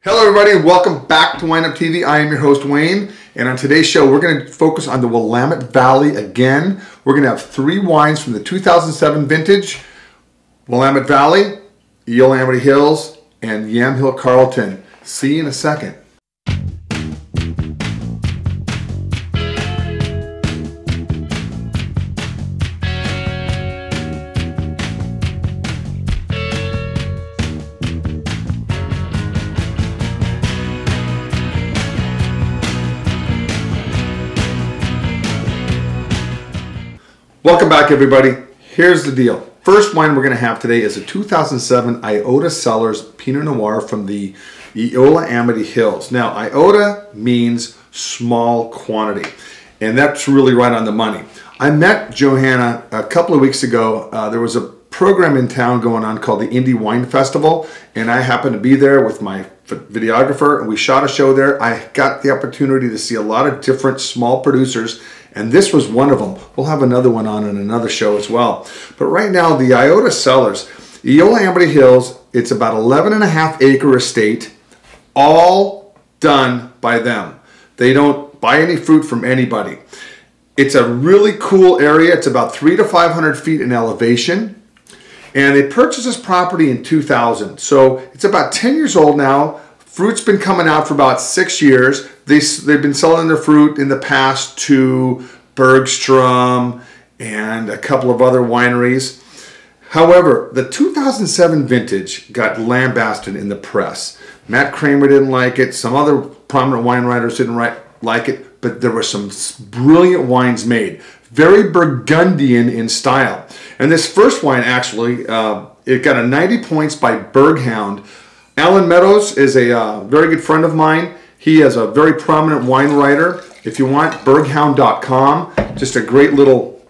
Hello everybody and welcome back to WineUpTV. I am your host Wayne, and on today's show we're going to focus on the Willamette Valley again. We're going to have three wines from the 2007 vintage, Willamette Valley, Iota Hills, and Yamihill Carlton. See you in a second. Welcome back everybody. Here's the deal. First wine we're going to have today is a 2007 Iota Cellars Pinot Noir from the Willamette Hills. Now Iota means small quantity, and that's really right on the money. I met Johanna a couple of weeks ago. There was a program in town going on called the Indie Wine Festival, and I happened to be there with my videographer, and we shot a show there. I got the opportunity to see a lot of different small producers, and this was one of them. We'll have another one on in another show as well. But right now, the Iota Cellars, Willamette Hills, it's about 11.5 acre estate, all done by them. They don't buy any fruit from anybody. It's a really cool area. It's about 300 to 500 feet in elevation. And they purchased this property in 2000. So it's about 10 years old now. Fruit's been coming out for about 6 years. They've been selling their fruit in the past to Bergstrom and a couple of other wineries. However, the 2007 vintage got lambasted in the press. Matt Kramer didn't like it. Some other prominent wine writers didn't like it. But there were some brilliant wines made. Very Burgundian in style. And this first wine actually, it got a 90 points by Berghound. Alan Meadows is a very good friend of mine. He is a very prominent wine writer. If you want, berghound.com, just a great little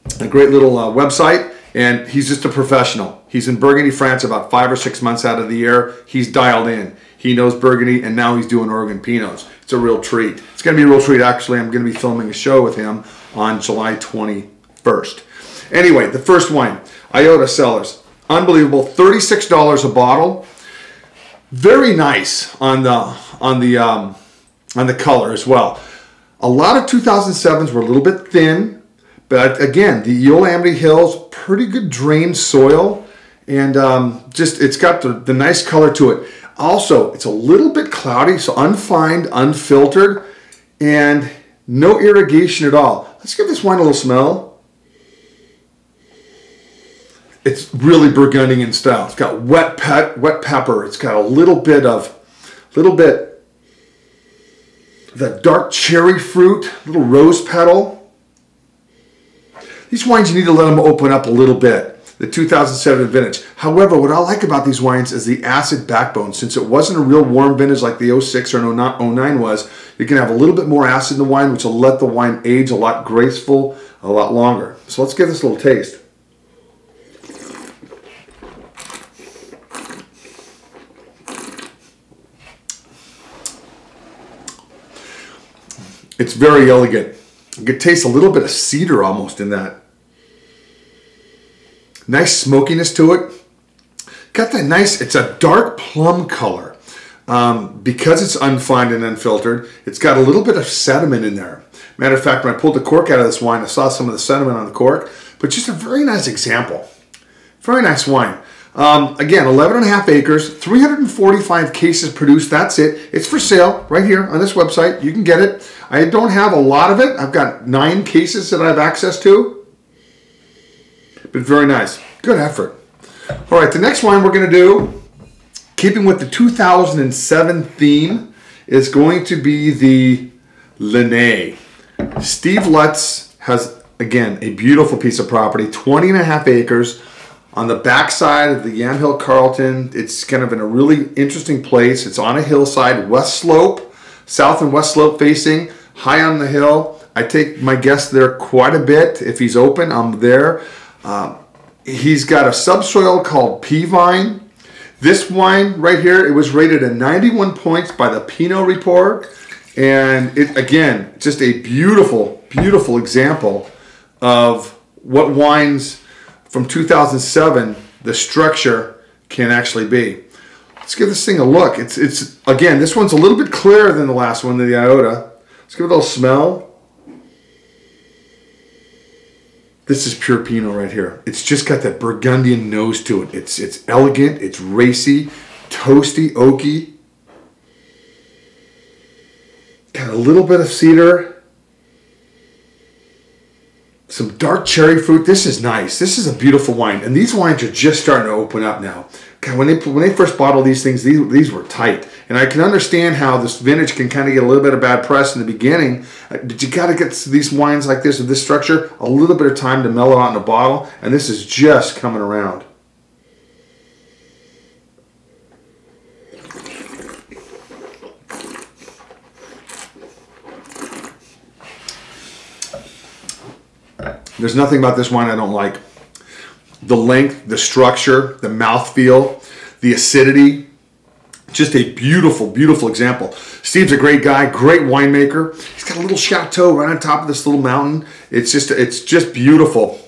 website, and he's just a professional. He's in Burgundy, France about 5 or 6 months out of the year. He's dialed in. He knows Burgundy, and now he's doing Oregon Pinots. It's a real treat. It's going to be a real treat, actually. I'm going to be filming a show with him on July 21st. Anyway, the first wine, Iota Cellars. Unbelievable, $36 a bottle. Very nice on the color as well. A lot of 2007s were a little bit thin, but again, the Willamette Hills, pretty good drained soil, and just it's got the nice color to it. Also, it's a little bit cloudy, so unfined, unfiltered, and no irrigation at all. Let's give this wine a little smell. It's really Burgundian in style. It's got wet pepper. It's got a little bit of the dark cherry fruit, little rose petal. These wines, you need to let them open up a little bit. The 2007 vintage. However, what I like about these wines is the acid backbone. Since it wasn't a real warm vintage like the 06 or 09 was, you can have a little bit more acid in the wine, which will let the wine age a lot graceful, a lot longer. So let's give this a little taste. It's very elegant. You can taste a little bit of cedar almost in that. Nice smokiness to it. Got that nice, it's a dark plum color. Because it's unfined and unfiltered, it's got a little bit of sediment in there. Matter of fact, when I pulled the cork out of this wine, I saw some of the sediment on the cork, but just a very nice example. Very nice wine. Again, 11.5 acres, 345 cases produced, that's it. It's for sale right here on this website. You can get it. I don't have a lot of it. I've got 9 cases that I have access to. But very nice. Good effort. All right, the next wine we're going to do, keeping with the 2007 theme, is going to be the Lenne. Steve Lutz has, again, a beautiful piece of property, 20.5 acres. On the backside of the Yamihill Carlton, it's kind of in a really interesting place. It's on a hillside, west slope, south and west slope facing, high on the hill. I take my guest there quite a bit. If he's open, I'm there. He's got a subsoil called pea vine. This wine right here, it was rated a 91 points by the Pinot Report. And it, again, just a beautiful, beautiful example of what wines from 2007, the structure can actually be. Let's give this thing a look. It's again, this one's a little bit clearer than the last one, the Iota. Let's give it a little smell. This is pure Pinot right here. It's just got that Burgundian nose to it. It's elegant, it's racy, toasty, oaky. Got a little bit of cedar. Some dark cherry fruit. This is nice. This is a beautiful wine. And these wines are just starting to open up now. God, when they first bottled these things, these were tight. And I can understand how this vintage can kind of get a little bit of bad press in the beginning. But you got to get these wines like this with this structure a little bit of time to mellow out in a bottle. And this is just coming around. There's nothing about this wine I don't like. The length, the structure, the mouthfeel, the acidity. Just a beautiful, beautiful example. Steve's a great guy, great winemaker. He's got a little chateau right on top of this little mountain. It's just beautiful.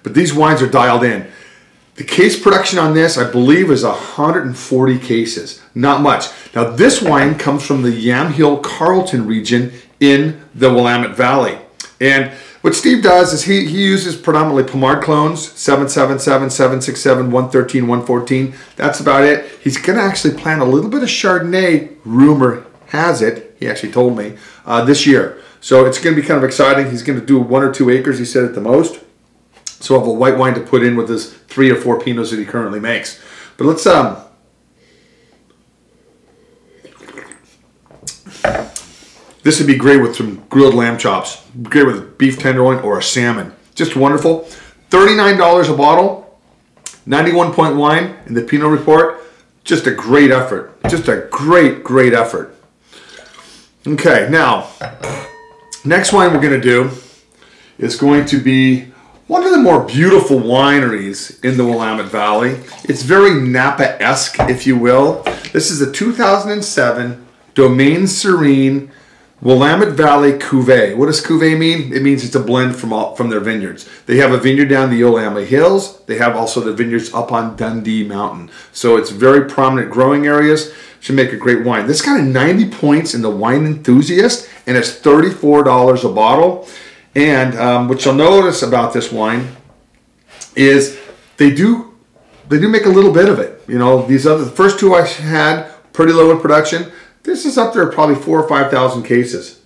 But these wines are dialed in. The case production on this, I believe, is 140 cases. Not much. Now, this wine comes from the Yamihill Carlton region in the Willamette Valley. And what Steve does is he uses predominantly Pomard clones, 777, 767, 113, 114. That's about it. He's going to actually plant a little bit of Chardonnay, rumor has it, he actually told me, this year. So it's going to be kind of exciting. He's going to do 1 or 2 acres, he said, at the most. So I'll have a white wine to put in with his 3 or 4 Pinots that he currently makes. But let's... This would be great with some grilled lamb chops. Great with beef tenderloin or a salmon. Just wonderful. $39 a bottle. 91 point wine in the Pinot Report. Just a great effort. Just a great, great effort. Okay, now, next wine we're going to do is going to be one of the more beautiful wineries in the Willamette Valley. It's very Napa-esque, if you will. This is a 2007 Domaine Serene Willamette Valley Cuvee. What does Cuvee mean? It means it's a blend from their vineyards. They have a vineyard down the Willamette Hills. They have also the vineyards up on Dundee Mountain. So it's very prominent growing areas. Should make a great wine. This got a 90 points in the Wine Enthusiast, and it's $34 a bottle. And what you'll notice about this wine is they do make a little bit of it. You know, the first 2 I had pretty low in production. This is up there probably 4,000 or 5,000 cases.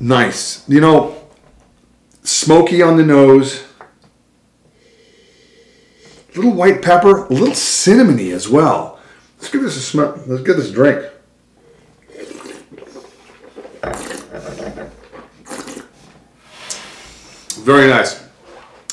Nice. You know, smoky on the nose. A little white pepper, a little cinnamony as well. Let's give this a smell. Let's give this a drink. Very nice.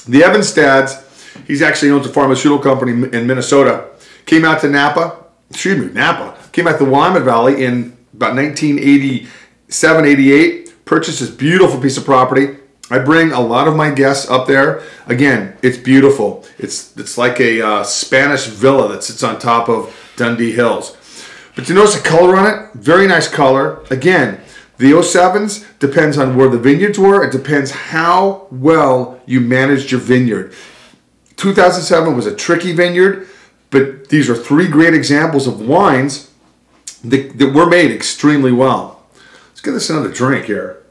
The Evanstads, he actually owns a pharmaceutical company in Minnesota. Came out to Napa. Came out to Willamette Valley in about 1987, 88. Purchased this beautiful piece of property. I bring a lot of my guests up there. Again, it's beautiful. It's like a Spanish villa that sits on top of Dundee Hills. But you notice the color on it? Very nice color. Again, the 07s depends on where the vineyards were. It depends how well you managed your vineyard. 2007 was a tricky vineyard. But these are 3 great examples of wines that were made extremely well. Let's give this another drink here.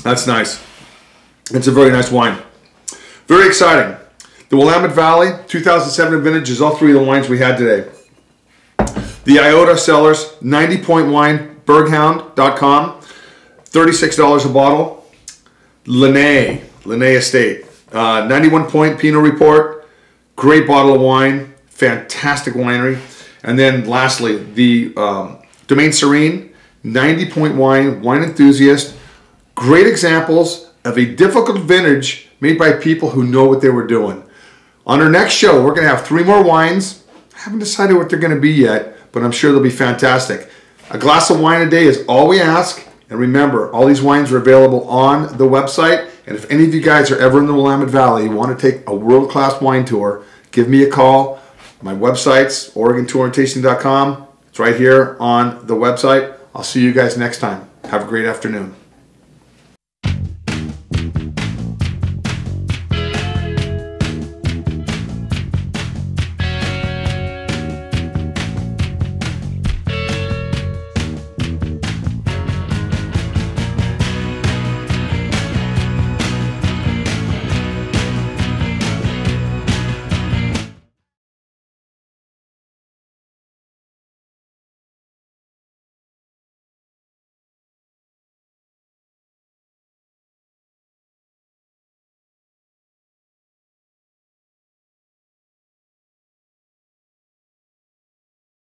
That's nice. It's a very nice wine. Very exciting. The Willamette Valley 2007 vintage is all 3 of the wines we had today. The Iota Cellars 90 point wine, berghound.com, $36 a bottle. Lenne Estate, 91 point Pinot Report, great bottle of wine, fantastic winery. And then lastly, the Domaine Serene, 90 point wine, Wine Enthusiast, great examples of a difficult vintage made by people who know what they were doing. On our next show, we're going to have 3 more wines. I haven't decided what they're going to be yet, but I'm sure they'll be fantastic. A glass of wine a day is all we ask. And remember, all these wines are available on the website. And if any of you guys are ever in the Willamette Valley, you want to take a world-class wine tour, give me a call. My website's OregonTouringTasting.com. It's right here on the website. I'll see you guys next time. Have a great afternoon.